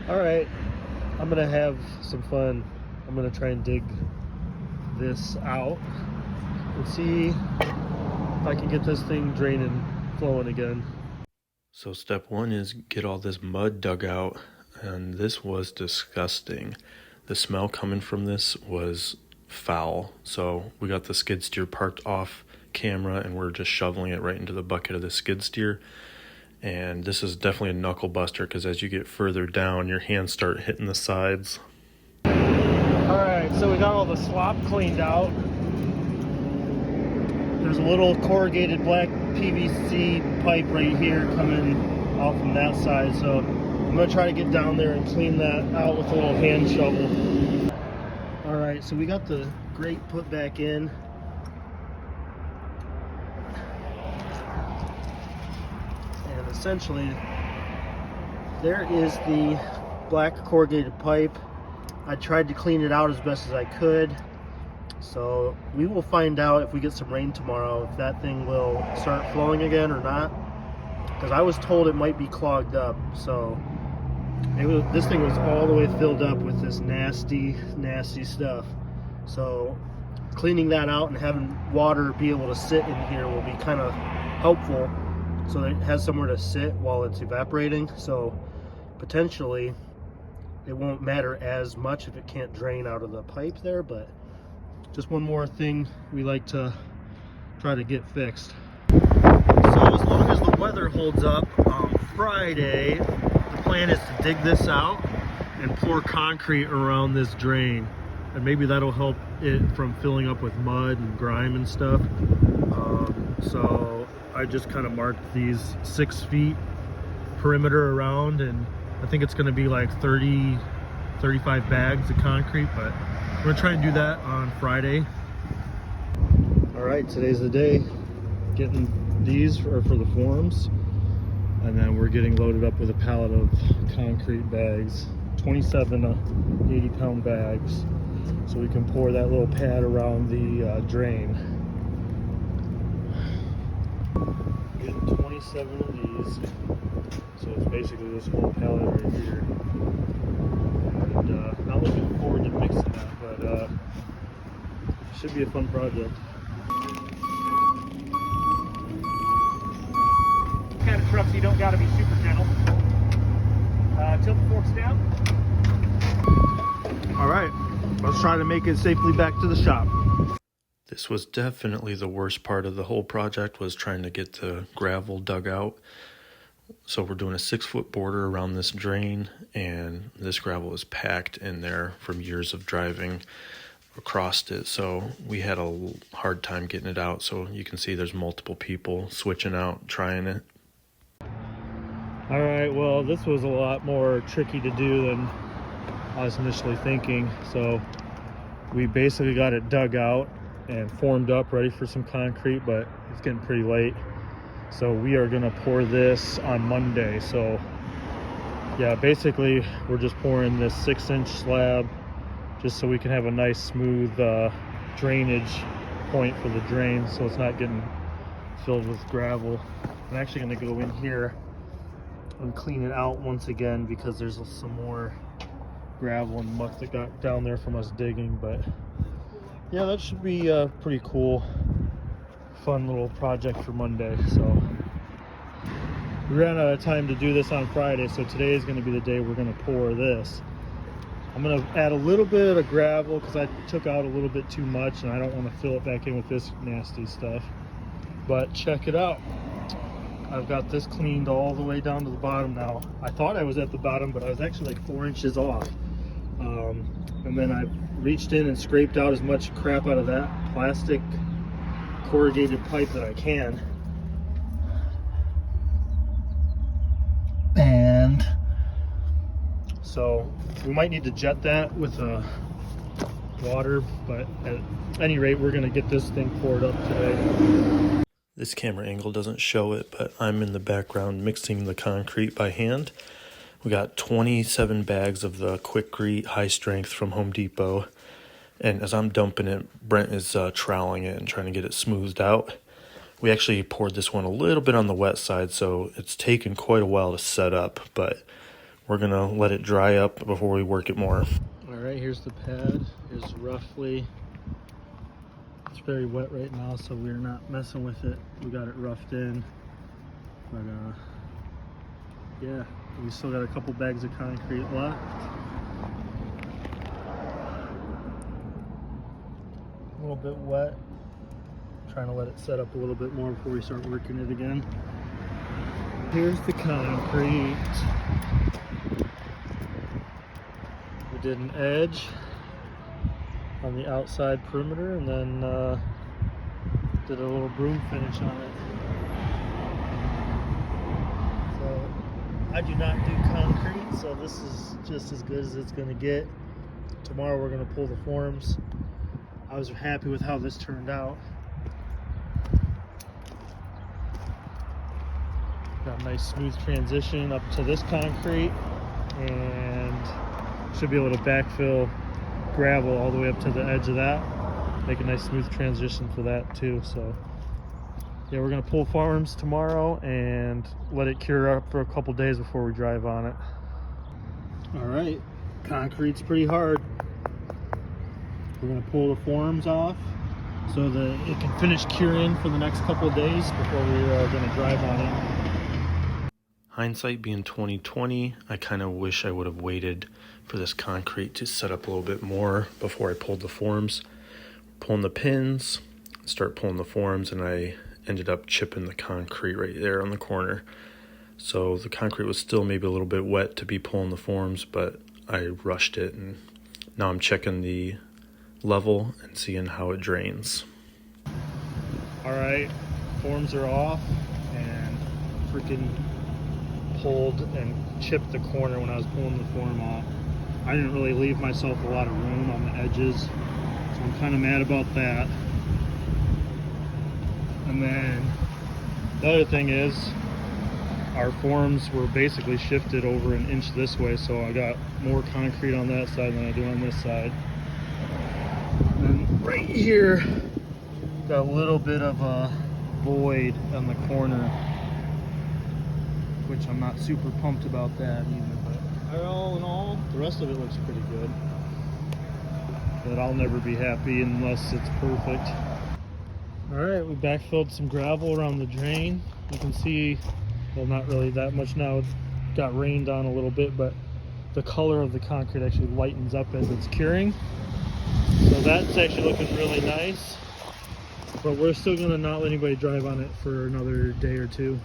All right, I'm gonna have some fun. I'm gonna try and dig this out and see if I can get this thing draining, flowing again. So step one is get all this mud dug out, and this was disgusting. The smell coming from this was foul. So we got the skid steer parked off camera and we're just shoveling it right into the bucket of the skid steer. And this is definitely a knuckle buster because as you get further down, your hands start hitting the sides. All right, so we got all the slop cleaned out. There's a little corrugated black PVC pipe right here coming out from that side, so I'm gonna try to get down there and clean that out with a little hand shovel. All right, so we got the grate put back in. And essentially, there is the black corrugated pipe. I tried to clean it out as best as I could. So we will find out if we get some rain tomorrow, if that thing will start flowing again or not. Because I was told it might be clogged up. So this thing was all the way filled up with this nasty, nasty stuff. So cleaning that out and having water be able to sit in here will be kind of helpful. So that it has somewhere to sit while it's evaporating. So potentially it won't matter as much if it can't drain out of the pipe there, but just one more thing we like to try to get fixed. So as long as the weather holds up, Friday, the plan is to dig this out and pour concrete around this drain. And maybe that'll help it from filling up with mud and grime and stuff. So I just kind of marked these 6 feet perimeter around, and I think it's gonna be like 35 bags of concrete, but we're gonna try and do that on Friday. All right, today's the day. Getting these for the forms, and then we're getting loaded up with a pallet of concrete bags, 27 80-pound bags, so we can pour that little pad around the drain. Getting 27 of these, so it's basically this whole pallet right here. And not looking forward to mixing that, but should be a fun project. Kind of trucks you don't got to be super gentle. Tilt the forks down. All right, let's try to make it safely back to the shop. This was definitely the worst part of the whole project, was trying to get the gravel dug out. So we're doing a 6-foot border around this drain, and this gravel is packed in there from years of driving across it. So we had a hard time getting it out. So you can see there's multiple people switching out, trying it. All right, well, this was a lot more tricky to do than I was initially thinking. So we basically got it dug out and formed up, ready for some concrete, but it's getting pretty late. So we are gonna pour this on Monday. So yeah, basically we're just pouring this 6-inch slab just so we can have a nice smooth drainage point for the drain, so it's not getting filled with gravel. I'm actually gonna go in here and clean it out once again because there's some more gravel and muck that got down there from us digging. But yeah, that should be a pretty cool, fun little project for Monday. So we ran out of time to do this on Friday, so today is going to be the day we're going to pour this. I'm going to add a little bit of gravel because I took out a little bit too much and I don't want to fill it back in with this nasty stuff. But check it out, I've got this cleaned all the way down to the bottom now. I thought I was at the bottom, but I was actually like 4 inches off. And then I reached in and scraped out as much crap out of that plastic corrugated pipe that I can. And so we might need to jet that with water, but at any rate, we're gonna get this thing poured up today. This camera angle doesn't show it, but I'm in the background mixing the concrete by hand. We got 27 bags of the Quickrete high strength from Home Depot. And as I'm dumping it, Brent is troweling it and trying to get it smoothed out. We actually poured this one a little bit on the wet side, so it's taken quite a while to set up, but we're gonna let it dry up before we work it more. All right, here's the pad. It's roughly, it's very wet right now, so we're not messing with it. We got it roughed in, but yeah, we still got a couple bags of concrete left. A little bit wet. Trying to let it set up a little bit more before we start working it again. Here's the concrete. We did an edge on the outside perimeter and then did a little broom finish on it. So I do not do concrete, so this is just as good as it's going to get. Tomorrow we're going to pull the forms. I was happy with how this turned out. Got a nice smooth transition up to this concrete, and should be able to backfill gravel all the way up to the edge of that. Make a nice smooth transition for that too. So yeah, we're gonna pull forms tomorrow and let it cure up for a couple days before we drive on it. All right, concrete's pretty hard. We're gonna pull the forms off so that it can finish curing for the next couple of days before we're gonna drive on it. Hindsight being 2020, I kind of wish I would have waited for this concrete to set up a little bit more before I pulled the forms. Pulling the pins, start pulling the forms, and I ended up chipping the concrete right there on the corner. So the concrete was still maybe a little bit wet to be pulling the forms, but I rushed it, and now I'm checking the level and seeing how it drains. All right, forms are off, and freaking pulled and chipped the corner when I was pulling the form off. I didn't really leave myself a lot of room on the edges, so I'm kind of mad about that. And then the other thing is our forms were basically shifted over an inch this way, so I got more concrete on that side than I do on this side. And then right here got a little bit of a void on the corner, which I'm not super pumped about that either, but all in all, the rest of it looks pretty good. But I'll never be happy unless it's perfect. All right, we backfilled some gravel around the drain. You can see, well, not really that much now. It got rained on a little bit, but the color of the concrete actually lightens up as it's curing. So that's actually looking really nice. But we're still gonna not let anybody drive on it for another day or two.